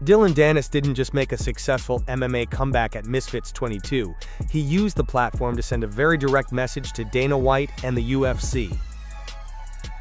Dillon Danis didn't just make a successful MMA comeback at Misfits 22, he used the platform to send a very direct message to Dana White and the UFC.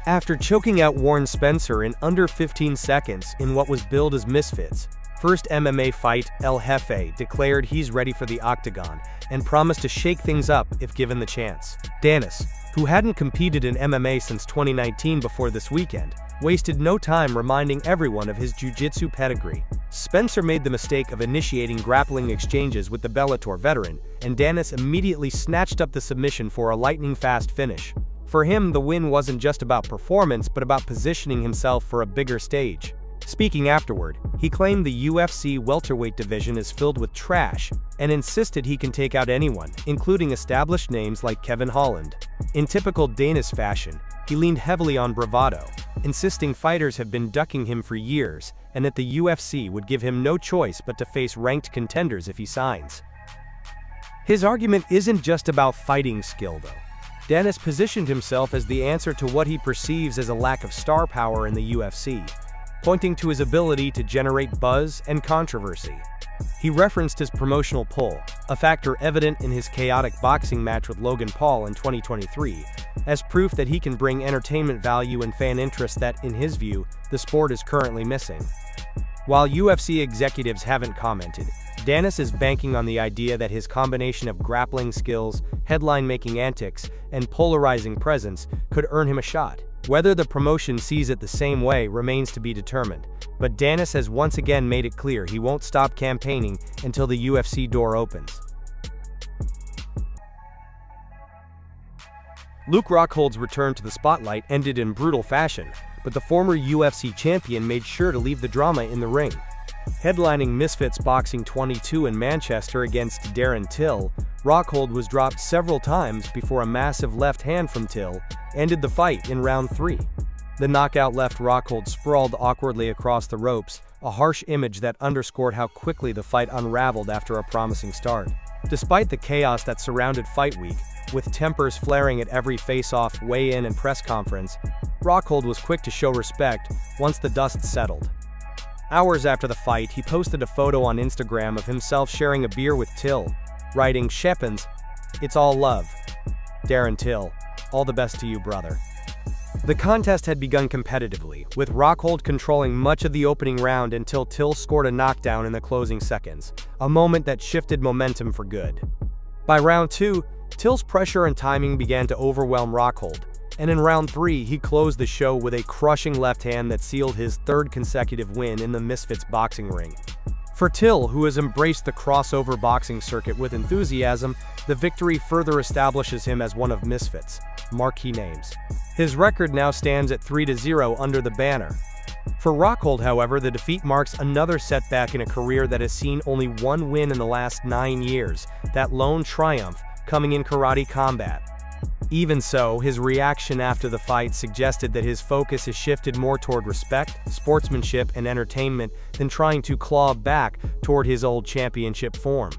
After choking out Warren Spencer in under 15 seconds in what was billed as Misfits' first MMA fight, El Jefe declared he's ready for the octagon and promised to shake things up if given the chance. Danis, who hadn't competed in MMA since 2019 before this weekend, wasted no time reminding everyone of his jiu-jitsu pedigree. Spencer made the mistake of initiating grappling exchanges with the Bellator veteran, and Danis immediately snatched up the submission for a lightning-fast finish. For him, the win wasn't just about performance but about positioning himself for a bigger stage. Speaking afterward, he claimed the UFC welterweight division is filled with trash, and insisted he can take out anyone, including established names like Kevin Holland. In typical Danis fashion, he leaned heavily on bravado, insisting fighters have been ducking him for years, and that the UFC would give him no choice but to face ranked contenders if he signs. His argument isn't just about fighting skill though. Danis positioned himself as the answer to what he perceives as a lack of star power in the UFC, pointing to his ability to generate buzz and controversy. He referenced his promotional pull, a factor evident in his chaotic boxing match with Logan Paul in 2023, as proof that he can bring entertainment value and fan interest that, in his view, the sport is currently missing. While UFC executives haven't commented, Danis is banking on the idea that his combination of grappling skills, headline-making antics, and polarizing presence could earn him a shot. Whether the promotion sees it the same way remains to be determined, but Danis has once again made it clear he won't stop campaigning until the UFC door opens. Luke Rockhold's return to the spotlight ended in brutal fashion, but the former UFC champion made sure to leave the drama in the ring. Headlining Misfits Boxing 22 in Manchester against Darren Till, Rockhold was dropped several times before a massive left hand from Till ended the fight in round 3. The knockout left Rockhold sprawled awkwardly across the ropes, a harsh image that underscored how quickly the fight unraveled after a promising start. Despite the chaos that surrounded Fight Week, with tempers flaring at every face-off, weigh-in and press conference, Rockhold was quick to show respect once the dust settled. Hours after the fight, he posted a photo on Instagram of himself sharing a beer with Till, writing, "Shepins, it's all love. Darren Till, all the best to you, brother." The contest had begun competitively, with Rockhold controlling much of the opening round until Till scored a knockdown in the closing seconds, a moment that shifted momentum for good. By round 2, Till's pressure and timing began to overwhelm Rockhold, and in round 3 he closed the show with a crushing left hand that sealed his 3rd consecutive win in the Misfits boxing ring. For Till, who has embraced the crossover boxing circuit with enthusiasm, the victory further establishes him as one of Misfits' marquee names. His record now stands at 3-0 under the banner. For Rockhold, however, the defeat marks another setback in a career that has seen only one win in the last 9 years, that lone triumph coming in karate combat. Even so, his reaction after the fight suggested that his focus has shifted more toward respect, sportsmanship, and entertainment than trying to claw back toward his old championship form.